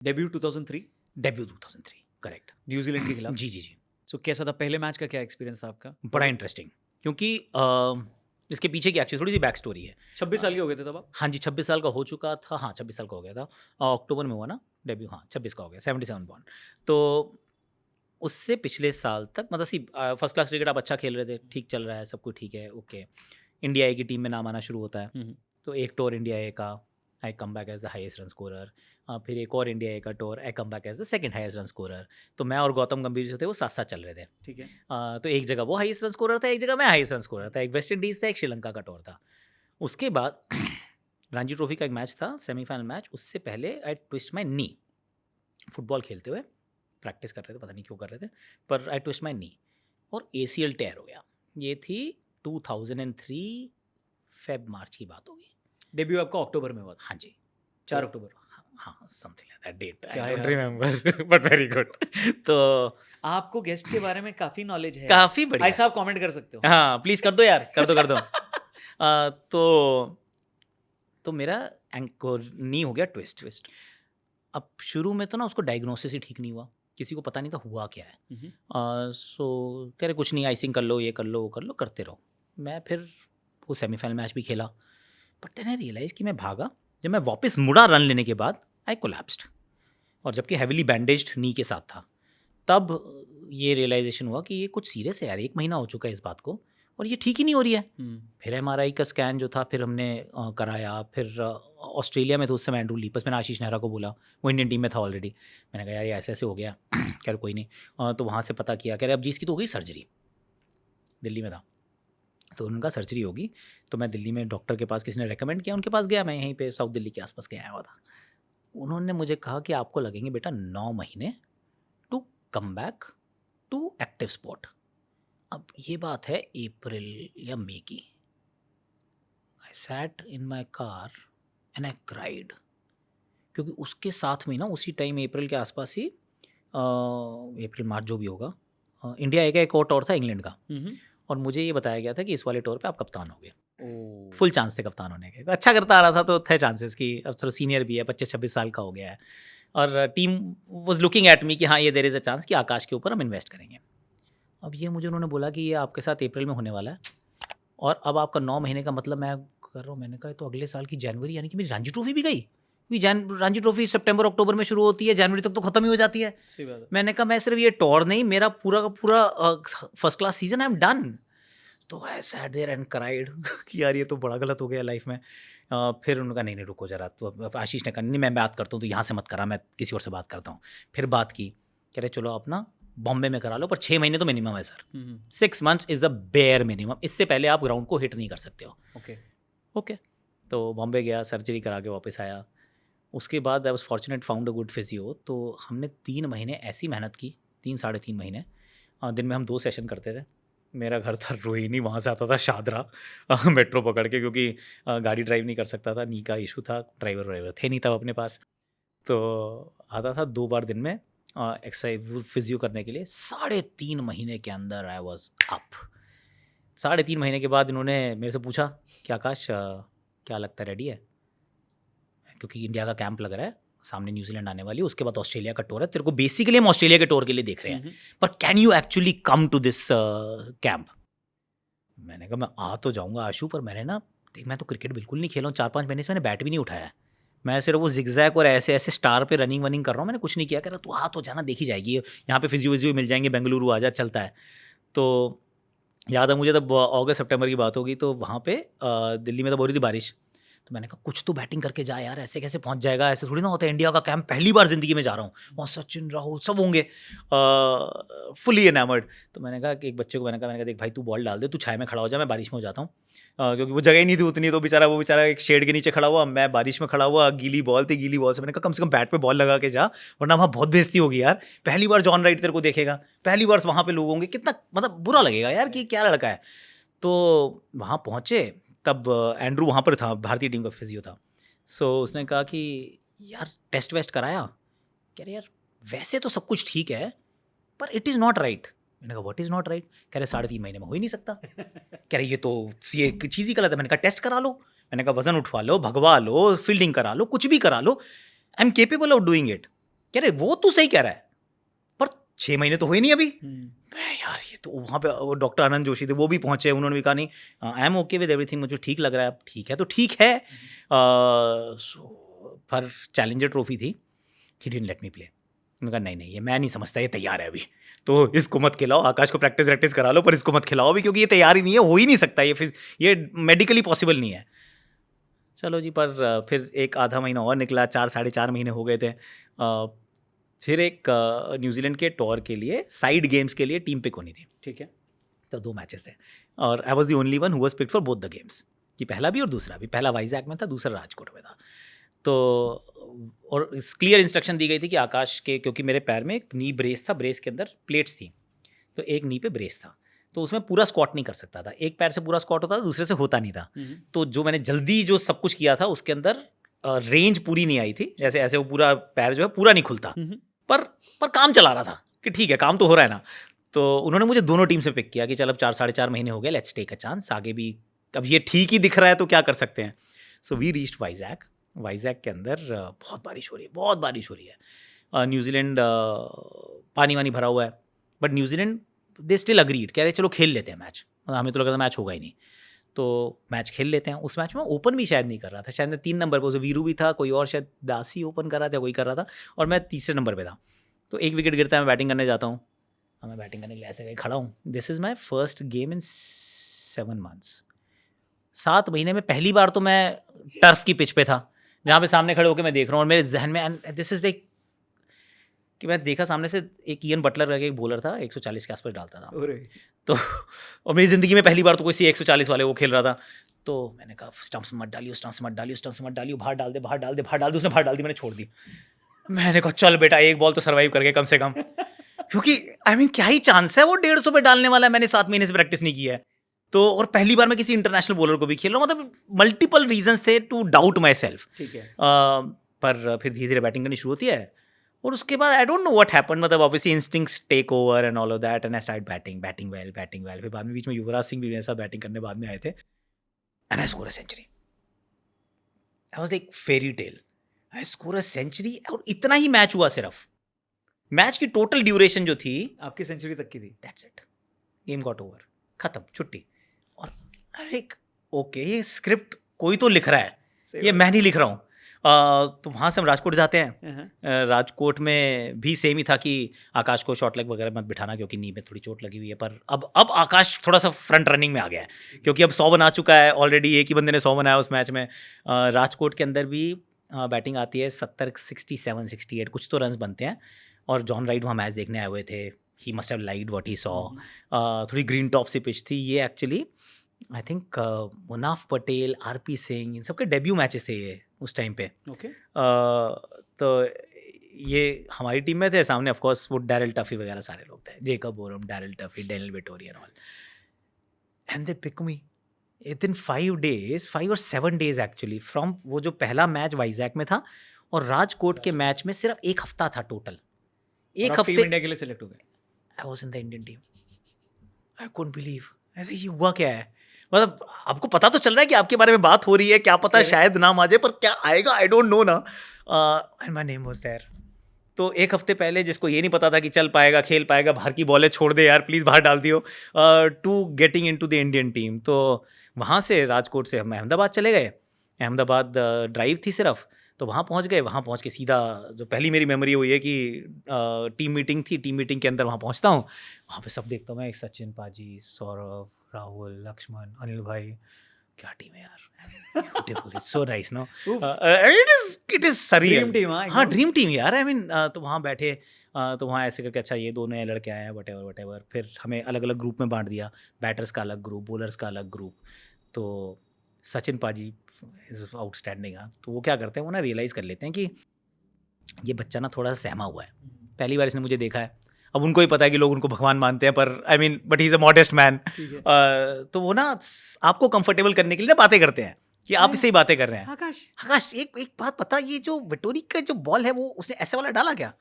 Debut 2003 debut 2003 correct. New Zealand के खिलाफ। जी जी जी। सो कैसा था पहले मैच का, क्या एक्सपीरियंस था आपका? बड़ा इंटरेस्टिंग, क्योंकि इसके पीछे की एक्चुअली थोड़ी सी बैक स्टोरी है। 26 साल के हो गए थे तब आप? हाँ जी, 26 साल का हो चुका था। हाँ, 26 साल का हो गया था। अक्टूबर में हुआ ना डेब्यू, हाँ 26 का हो गया, 77 बॉर्न। तो उससे पिछले साल तक मतलब फर्स्ट क्लास क्रिकेट आप अच्छा खेल रहे थे, ठीक चल रहा है, सब कुछ ठीक है, ओके। इंडिया ए की टीम में नाम आना शुरू होता है, तो एक टूर इंडिया ए का, I come back as the highest run scorer. फिर एक और इंडिया ए का tour, I come back as the second highest run scorer. तो मैं और गौतम गंभीर जो थे वो साथ साथ चल रहे थे। ठीक है। तो एक जगह वो हाईएस्ट रन स्कोरर था, एक जगह मैं हाईएस्ट रन स्कोरर था, एक वेस्ट इंडीज़ था, एक श्रीलंका का टूर था। उसके बाद रणजी ट्रॉफी का एक मैच था, सेमीफाइनल मैच। उससे पहले आई ट्विस्ट माई नी, फुटबॉल खेलते हुए प्रैक्टिस कर रहे थे, पता नहीं क्यों कर रहे थे, पर आई ट्विस्ट माई नी और ACL टेयर हो गया। ये थी 2003 फेब मार्च की बात होगी। डेब्यू आपका अक्टूबर में हुआ था? हाँ जी, 4 अक्टूबर। हाँ समथिंग लाइक दैट डेट, क्या आई डोंट यार? Remember but very good. तो आपको गेस्ट के बारे में काफी नॉलेज है। काफ़ी बढ़िया। ऐसा आप कमेंट कर सकते हो। हाँ प्लीज़ कर दो यार, कर दो कर दो। तो मेरा नी हो गया ट्विस्ट। अब शुरू में तो ना उसको डायग्नोसिस ही ठीक नहीं हुआ, किसी को पता नहीं था हुआ क्या है। सो कह रहे कुछ नहीं, आइसिंग कर लो, ये कर लो, वो कर लो, करते रहो। मैं फिर वो सेमीफाइनल मैच भी खेला, बट देन आई रियलाइज़ कि मैं भागा। जब मैं वापस मुड़ा रन लेने के बाद, आई कोलैप्स्ड, और जबकि हेविली बैंडेज्ड नी के साथ था। तब ये रियलाइजेशन हुआ कि ये कुछ सीरियस है यार, 1 महीना हो चुका है इस बात को और ये ठीक ही नहीं हो रही है। फिर MRI का स्कैन जो था फिर हमने कराया। फिर ऑस्ट्रेलिया में तो उस समय एंड्रू लीपस, मैंने आशीष नेहरा को बोला, वो इंडियन टीम में था ऑलरेडी। मैंने कहा यार ये ऐसे ऐसे हो गया। कह रहे कोई नहीं। तो वहाँ से पता किया, कह रहे अब जी इसकी तो हो गई सर्जरी, दिल्ली में था तो उनका सर्जरी होगी। तो मैं दिल्ली में डॉक्टर के पास, किसी ने रेकमेंड किया, उनके पास गया। मैं यहीं पे साउथ दिल्ली के आसपास के आया हुआ था। उन्होंने मुझे कहा कि आपको लगेंगे बेटा 9 महीने to come back to active sport. अब ये बात है अप्रैल या मई की। I sat in my car and I cried, क्योंकि उसके साथ में ना उसी टाइम अप्रैल के आसपास ही, अप्रैल मार्च जो भी होगा, इंडिया ए का एक और टूर था इंग्लैंड का, और मुझे ये बताया गया था कि इस वाले टूर पे आप कप्तान हो गए। फुल चांस थे कप्तान होने के, अच्छा करता आ रहा था तो थे चांसेस कि अब चलो सीनियर भी है, 25-26 साल का हो गया है, और team was looking at me कि हाँ ये देयर इज़ अ चांस कि आकाश के ऊपर हम इन्वेस्ट करेंगे। अब ये मुझे उन्होंने बोला कि ये आपके साथ अप्रैल में होने वाला है, और अब आपका 9 महीने का मतलब मैं कर रहा हूँ। मैंने कहा तो अगले साल की जनवरी, यानी कि मेरी रणजी ट्रॉफी भी गई, क्योंकि रणजी ट्रॉफी सितंबर अक्टूबर में शुरू होती है, जनवरी तक तो खत्म ही हो जाती है। सही बात है। मैंने कहा मैं सिर्फ ये टूर नहीं, मेरा पूरा का पूरा first class season I am done. तो I sat there and cried कि यार ये तो बड़ा गलत हो गया लाइफ में। फिर उन्होंने कहा नहीं रुको जरा, तो अब आशीष ने कहा नहीं मैं बात करता हूँ, तो यहाँ से मत करा, मैं किसी और से बात करता हूँ। फिर बात की, कह रहे चलो आप ना बॉम्बे में करा लो, पर 6 महीने तो मिनिमम है sir. 6 months is a bare minimum, इससे पहले आप ग्राउंड को हिट नहीं कर सकते हो। ओके। तो बॉम्बे गया, सर्जरी करा के वापस आया। उसके बाद I was fortunate, found a good physio. तो हमने 3 महीने ऐसी मेहनत की, 3-3.5 महीने। दिन में हम 2 सेशन करते थे। मेरा घर था रोहिणी, वहाँ से आता था शादरा मेट्रो पकड़ के, क्योंकि गाड़ी ड्राइव नहीं कर सकता था, नी का इशू था, ड्राइवर थे नहीं तब अपने पास। तो आता था 2 बार दिन में एक्सरसाइज फिजियो करने के लिए। 3.5 महीने के अंदर आई वॉज अप। 3.5 महीने के बाद इन्होंने मेरे से पूछा कि आकाश क्या लगता है रेडी है, क्योंकि इंडिया का कैंप लग रहा है, सामने न्यूजीलैंड आने वाली है, उसके बाद ऑस्ट्रेलिया का टूर है, तेरे को बेसिकली हम ऑस्ट्रेलिया के टूर के लिए देख रहे हैं, पर can you actually come to this camp. मैंने कहा मैं आ तो जाऊंगा आशु, पर मैंने ना देख, मैं तो क्रिकेट बिल्कुल नहीं खेला हूँ, 4-5 महीने से मैंने बैट भी नहीं उठाया है। मैं सिर्फ वो जिगजैग और ऐसे ऐसे स्टार पे रनिंग वनिंग कर रहा हूँ, मैंने कुछ नहीं किया। कह रहा तू आ तो जाना, देखी जाएगी, यहाँ पे फिजियो विजियो मिल जाएंगे, बेंगलुरु आ जा, चलता है। तो याद है मुझे, तब अगस्त सितंबर की बात होगी, तो वहाँ पे दिल्ली में तो हो रही थी बारिश। तो मैंने कहा कुछ तो बैटिंग करके जा यार, ऐसे कैसे पहुंच जाएगा, ऐसे थोड़ी ना होता है, इंडिया का कैंप पहली बार जिंदगी में जा रहा हूँ, वहाँ सचिन राहुल सब होंगे, फुली एनामर्ड। तो मैंने कहा कि एक बच्चे को मैंने कहा देख भाई तू बॉल डाल दे, तू छाया में खड़ा हो जा, मैं बारिश में हो जाता हूँ, क्योंकि वो जगह ही नहीं थी उतनी। तो वो बेचारा एक शेड के नीचे खड़ा हुआ, मैं बारिश में खड़ा हुआ, गीली बॉल थी, गीली बॉल से मैंने कहा कम से कम बैट पे बॉल लगा के जा, वरना वहाँ बहुत बेइज्जती होगी यार, पहली बार जॉन राइट तेरे को देखेगा, पहली बार वहाँ पे लोग होंगे, कितना मतलब बुरा लगेगा यार कि क्या लड़का है। तो वहाँ पहुँचे, तब एंड्रू वहाँ पर था, भारतीय टीम का फिजियो था। सो उसने कहा कि यार टेस्ट वेस्ट कराया, कह रहे यार वैसे तो सब कुछ ठीक है, पर इट इज़ नॉट राइट। मैंने कहा व्हाट इज़ नॉट राइट? कह रहे 3.5 महीने में हो ही नहीं सकता। कह रहे ये चीज़ ही गलत है। मैंने कहा टेस्ट करा लो, मैंने कहा वजन उठवा लो, भगवा लो, फील्डिंग करा लो, कुछ भी करा लो, I am capable of doing it. कह रहे वो तू सही कह रहा है, पर 6 महीने तो हुए नहीं अभी। हम्म, मैं यार ये तो वहाँ पे डॉक्टर आनंद जोशी थे, वो भी पहुँचे, उन्होंने भी कहा नहीं I am okay with everything, मुझे ठीक लग रहा है। अब ठीक है तो ठीक है। पर चैलेंजर ट्रॉफी थी, he didn't let me play. उन्होंने कहा नहीं ये मैं नहीं समझता, ये तैयार है अभी, तो इसको मत खिलाओ, आकाश को प्रैक्टिस करा लो, पर इसको मत खिलाओ अभी, क्योंकि ये तैयार ही नहीं है, हो ही नहीं सकता ये मेडिकली पॉसिबल नहीं है। चलो जी, पर फिर एक आधा महीना और निकला, 4-4.5 महीने हो गए थे। फिर एक न्यूजीलैंड के टूर के लिए साइड गेम्स के लिए टीम पिक होनी थी, ठीक है। तो 2 मैचेस थे और I was the only one who was picked for both the games, कि पहला भी और दूसरा भी। पहला वाइजैक में था, दूसरा राजकोट में था। तो और क्लियर इंस्ट्रक्शन दी गई थी कि आकाश के, क्योंकि मेरे पैर में एक नी ब्रेस था, ब्रेस के अंदर प्लेट्स थी, तो एक नी पे ब्रेस था, तो उसमें पूरा स्क्वाट नहीं कर सकता था, एक पैर से पूरा स्क्वाट होता था, दूसरे से होता नहीं था। तो जो मैंने जल्दी जो सब कुछ किया था उसके अंदर रेंज पूरी नहीं आई थी, जैसे ऐसे वो पूरा पैर जो है पूरा नहीं खुलता, पर काम चला रहा था कि ठीक है काम तो हो रहा है ना। तो उन्होंने मुझे दोनों टीम से पिक किया कि चल अब 4-4.5 महीने हो गए, लेट्स टेक अ चांस, आगे भी अब ये ठीक ही दिख रहा है तो क्या कर सकते हैं। So we reached Vizag. Vizag के अंदर बहुत बारिश हो रही है, बहुत बारिश हो रही है। न्यूजीलैंड पानी वानी भरा हुआ है, but New Zealand they still agreed, कह रहे चलो खेल लेते हैं मैच, हमें तो लगा था मैच होगा ही नहीं, तो मैच खेल लेते हैं। उस मैच में ओपन भी शायद नहीं कर रहा था, शायद मैं 3 नंबर पर, उसे वीरू भी था, कोई और शायद दासी ओपन कर रहा था, कोई कर रहा था, और मैं तीसरे नंबर पे था। तो एक विकेट गिरता है, मैं बैटिंग करने जाता हूँ, मैं बैटिंग करने के लिए ऐसे कहीं खड़ा हूँ। This is my first game in 7 months, 7 महीने में पहली बार तो मैं टर्फ की पिच पे था, जहाँ पे सामने खड़े होकर मैं देख रहा हूँ, और मेरे जहन में दिस इज़ लाइक कि मैं देखा सामने से एक इयन बटलर करके एक बॉलर था, 140 के आसपास डालता था, तो और मेरी ज़िंदगी में पहली बार तो कोई 140 वाले वो खेल रहा था। तो मैंने कहा स्टंप्स मत डालियो, स्टंप्स मत डालियो, स्टंप्स मत डालियो, बाहर डाल दे, बाहर डाल दे, बाहर डाल दे। उसने बाहर डाल दी, मैंने छोड़ दी। मैंने कहा चल बेटा एक बॉल तो सर्वाइव करके कम से कम, क्योंकि आई मीन क्या ही चांस है, वो 150 पे डालने वाला है, मैंने 7 महीने से प्रैक्टिस नहीं किया है। तो और पहली बार मैं किसी इंटरनेशनल बॉलर को भी खेल रहा हूँ, मतलब मल्टीपल रीजंस थे टू डाउट माई सेल्फ। ठीक है। पर फिर धीरे धीरे बैटिंग करनी शुरू होती है, और उसके बाद I don't know what happened, मतलब obviously instincts take over and all of that, and I start batting well. फिर बाद में बीच में युवराज सिंह भी मेरे साथ बैटिंग करने बाद में आए थे, and I score a century. I was like fairy tale, I score a century, और इतना ही मैच हुआ सिर्फ। मैच की टोटल ड्यूरेशन जो थी आपकी सेंचुरी तक की थी। That's it, game got over, खत्म, छुट्टी। और लाइक ओके ये स्क्रिप्ट कोई तो लिख रहा है, ये मैं नहीं लिख रहा हूँ। तो वहाँ से हम राजकोट जाते हैं। राजकोट में भी सेम ही था कि आकाश को शॉर्ट लेग वगैरह मत बिठाना, क्योंकि नी में थोड़ी चोट लगी हुई है। पर अब आकाश थोड़ा सा फ्रंट रनिंग में आ गया है, क्योंकि अब 100 बना चुका है ऑलरेडी, एक ही बंदे ने 100 बनाया उस मैच में। राजकोट के अंदर भी बैटिंग आती है 70, 67, 68 कुछ तो रन्स बनते हैं, और जॉन राइट वहाँ मैच देखने आए हुए थे, he must have liked what he saw. थोड़ी ग्रीन टॉप सी पिच थी ये actually, I think Munaf Patel, RP Singh, इन सब के डेब्यू मैचेस थे ये उस टाइम पे। ओके। तो ये हमारी टीम में थे, सामने ऑफ कोर्स वो डैरिल टफी वगैरह सारे लोग थे, Jacob Oram, Daryl Tuffey, Daniel Vettori and all, and they pick me within 5 days, 5 or 7 days actually, from वो जो पहला मैच वाइजैक में था और राजकोट के मैच में सिर्फ 1 हफ्ता था टोटल। एक हफ्ते टीम इंडिया के लिए सिलेक्ट हो गए। I was in the Indian team, I couldn't believe, ऐसे ये हुआ क्या है। मतलब आपको पता तो चल रहा है कि आपके बारे में बात हो रही है, क्या पता शायद नाम आ जाए, पर क्या आएगा आई डोंट नो ना। And my name was there. तो 1 हफ्ते पहले जिसको ये नहीं पता था कि चल पाएगा, खेल पाएगा, बाहर की बॉलें छोड़ दे यार प्लीज़, बाहर डाल दियो, to getting into the Indian team. तो वहाँ से राजकोट से हम अहमदाबाद चले गए। अहमदाबाद ड्राइव थी सिर्फ, तो वहाँ पहुँच गए। वहाँ पहुँच के सीधा जो पहली मेरी मेमोरी हुई है कि टीम मीटिंग थी, टीम मीटिंग के अंदर वहाँ पहुँचता हूँ, वहाँ पे सब देखता हूँ मैं, सचिन पाजी, सौरभ, राहुल, लक्ष्मण, अनिल भाई, क्या टीम है यार, beautiful, it's so nice no, it is surreal, हाँ ड्रीम टीम यार। आई मीन तो वहाँ बैठे, तो वहाँ ऐसे करके अच्छा ये 2 नए लड़के आए हैं, वटेवर। फिर हमें अलग अलग ग्रुप में बांट दिया, बैटर्स का अलग ग्रुप, बॉलर्स का अलग ग्रुप। तो सचिन पाजी इज आउटस्टैंडिंग। हाँ, तो वो क्या करते हैं, वो ना रियलाइज़ कर लेते हैं कि ये बच्चा ना थोड़ा सा सहमा हुआ है, पहली बार इसने मुझे देखा है। अब उनको ही पता है कि लोग उनको भगवान मानते हैं, पर I mean but he is a modest man. तो वो ना आपको कंफर्टेबल करने के लिए ना बातें करते हैं कि आप इससे ही बातें कर रहे हैं। आकाश एक बात पता, ये जो वेटोरी का जो बॉल है वो उसने ऐसे वाला डाला क्या?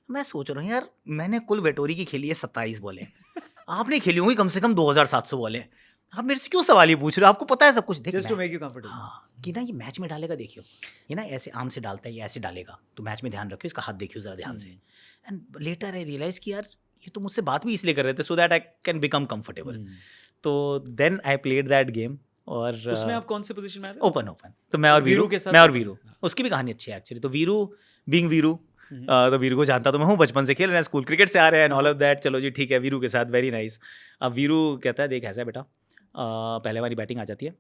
मैं सोच रहा हूँ यार, मैंने कुल वेटोरी की खेली है 27 बॉलें, आपने खेली होंगी कम से कम 2700 बॉलें। आप मेरे से क्यों सवाल ये पूछ रहे हो, आपको पता है सब कुछ। देख जस्ट टू मैं- मेक यू कंफर्टेबल। हाँ कि ना ये मैच में डालेगा, देखियो ये ना ऐसे आर्म से डालता है, ये ऐसे डालेगा, तो मैच में ध्यान रखियो, इसका हाथ देखियो जरा ध्यान से। एंड लेटर आई रियलाइज कि यार ये तो मुझसे बात भी इसलिए कर रहे थे so that I can become comfortable. तो then I played that game. और उसमें आप कौन से पोजीशन में आए थे? ओपन ओपन तो मैं और वीरू वीरू के साथ मैं और open? वीरू, उसकी भी कहानी अच्छी है एक्चुअली। तो वीरू बीइंग वीरू, तो वीरू को जानता तो मैं हूँ, बचपन से खेल रहे हैं, स्कूल क्रिकेट से आ रहे हैं, ऑल ऑफ दैट। चलो जी ठीक है, वीरू के साथ वेरी नाइस। अब वीरू कहता है देख ऐसा है बेटा, पहले वाली बैटिंग आ जाती है,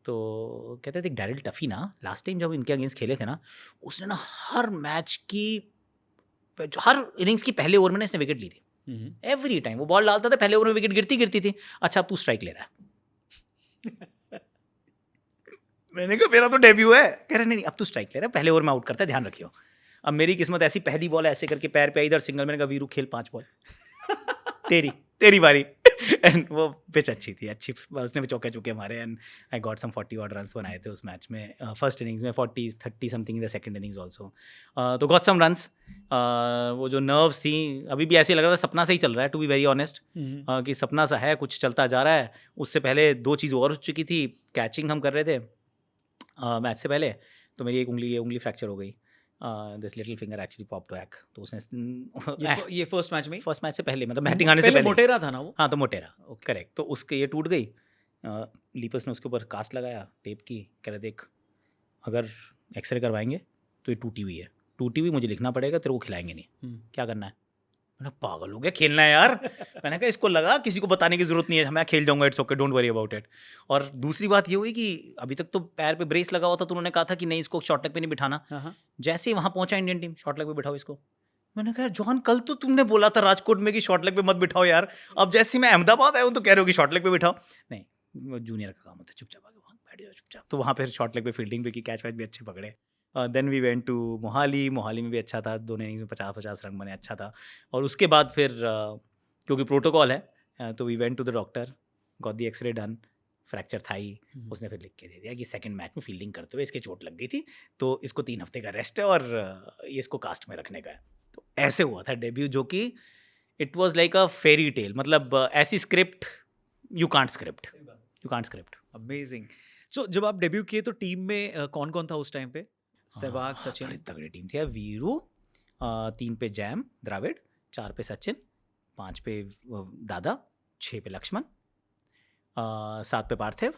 तो कहते थे डैरिल टफी ना लास्ट टाइम जब इनके अगेंस्ट खेले थे ना, उसने ना हर मैच की हर इनिंग्स की पहले ओवर में ना इसने विकेट ली थी। एवरी टाइम वो बॉल डालता था, पहले ओवर में विकेट गिरती थी। अच्छा अब तू स्ट्राइक ले रहा है। मैंने कहा मेरा तो डेब्यू है। कह रहे नहीं अब तू स्ट्राइक ले रहा है, पहले ओवर में आउट करता है, ध्यान रखियो। अब मेरी किस्मत ऐसी, पहली बॉल ऐसे करके पैर पे आई, इधर सिंगल। मैंने कहा वीरू खेल 5 बॉल, तेरी बारी। एंड वो पिच अच्छी थी, अच्छी, उसने भी चौके चौके मारे and I got some 40 odd runs बनाए थे उस मैच में। फर्स्ट इनिंग्स में 40 30 something in the second innings also. तो गॉट सम रन्स। वो जो नर्व्स थी, अभी भी ऐसे लग रहा था सपना से ही चल रहा है, टू बी वेरी ऑनेस्ट, कि सपना सा है, कुछ चलता जा रहा है। उससे पहले 2 चीज़ और हो चुकी थी। कैचिंग हम कर रहे थे मैच से पहले, तो मेरी एक उंगली फ्रैक्चर हो गई। This little finger actually popped back. तो उसने ये फर्स्ट मैच में ही? फर्स्ट मैच से पहले, मतलब बैटिंग आने से पहले पहले। मोटेरा था ना वो? हाँ तो मोटेरा, करेक्ट। तो उसके ये टूट गई, लीपस ने उसके ऊपर कास्ट लगाया टेप की, कह रहे देख अगर एक्सरे करवाएंगे तो ये टूटी हुई मुझे लिखना पड़ेगा, तेरे को खिलाएंगे नहीं। क्या करना है? मैंने पागल हो गया, खेलना है यार। मैंने कहा इसको लगा किसी को बताने की जरूरत नहीं है, मैं खेल जाऊंगा, it's okay, don't worry about it. और दूसरी बात ये हुई कि अभी तक तो पैर पे ब्रेस लगा हुआ था, तो उन्होंने कहा था कि नहीं इसको शॉर्ट लेग पे नहीं बिठाना। जैसे ही वहां पहुंचा इंडियन टीम, शॉर्ट लेग पे बिठाओ इसको। मैंने कहा जॉन कल तो तुमने बोला था राजकोट में कि शॉर्ट लेग पे मत बिठाओ यार, अब जैसे मैं अहमदाबाद आया हूँ तो कह रहे हो कि शॉर्ट लेग पे बिठाओ। नहीं, वो जूनियर का काम होता है, चुपचाप आगे वहाँ बैठ जाओ चुपचाप। तो वहाँ फिर शॉर्ट लेग पे फील्डिंग पे की, कैच वैच भी अच्छे पकड़े। Then we went to Mohali में भी अच्छा था, दोनों इनिंग्स में 50-50 रन बने, अच्छा था। और उसके बाद फिर क्योंकि प्रोटोकॉल है, तो we went to the doctor, got the x-ray done, fracture था ही। उसने फिर लिख के दे दिया कि सेकंड मैच में फील्डिंग करते हुए इसके चोट लग गई थी, तो इसको 3 हफ्ते का रेस्ट है और ये इसको कास्ट में रखने का है। तो ऐसे हुआ था डेब्यू, जो कि it was like a fairy tale, मतलब ऐसी script you can't script. Amazing. So जब आप डेब्यू किए तो टीम में कौन कौन था उस टाइम पे? सहवाग, हाँ, सचिन? बड़ी तगड़ी टीम थी यार। वीरू 3 पे जैम द्राविड, 4 पे सचिन, 5 पे दादा, 6 पे लक्ष्मण, 7 पे पार्थिव,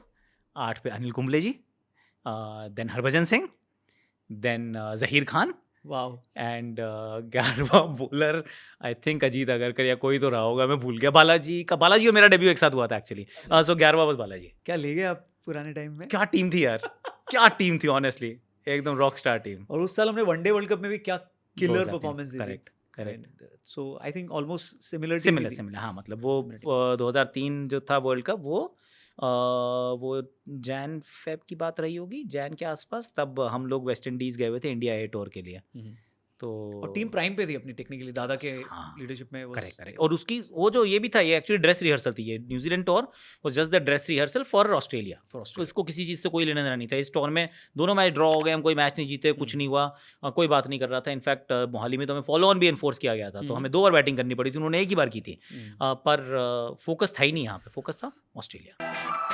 8 पे Anil Kumble ji, then Harbhajan Singh, then Zaheer Khan, wow. And 11वां bowler I think Ajit Agarkar या कोई तो रहा होगा, मैं भूल गया। बालाजी और मेरा डेब्यू एक साथ हुआ था एक्चुअली। सो 11वां बस बालाजी। क्या ले गए आप पुराने टाइम में? क्या टीम थी यार, क्या टीम थी ऑनेस्टली, एकदम रॉक स्टार टीम। और उस साल हमने वनडे वर्ल्ड कप में भी क्या किलर परफॉर्मेंस दी थी। Correct. So I think almost similar. हाँ, मतलब वो 2003 जो था वर्ल्ड कप, वो जैन फेब की बात रही होगी, जैन के आसपास, तब हम लोग वेस्ट इंडीज गए हुए थे इंडिया ए टूर के लिए। तो और टीम प्राइम पे थी अपनी टेक्निकली, दादा के हाँ, लीडरशिप में। करेक्ट। और उसकी वो जो ये भी था, ये एक्चुअली ड्रेस रिहर्सल थी। ये New Zealand tour was just the dress rehearsal for Australia. तो इसको किसी चीज़ से कोई लेना देना नहीं था। इस टूर में दोनों मैच ड्रॉ हो गए, हम कोई मैच नहीं जीते, कुछ नहीं हुआ, कोई बात नहीं कर रहा था। इनफैक्ट मोहाली में तो हमें फॉलो ऑन भी एनफोर्स किया गया था, तो हमें 2 बार बैटिंग करनी पड़ी थी, उन्होंने एक ही बार की थी। पर फोकस था ही नहीं यहाँ पे, फोकस था ऑस्ट्रेलिया।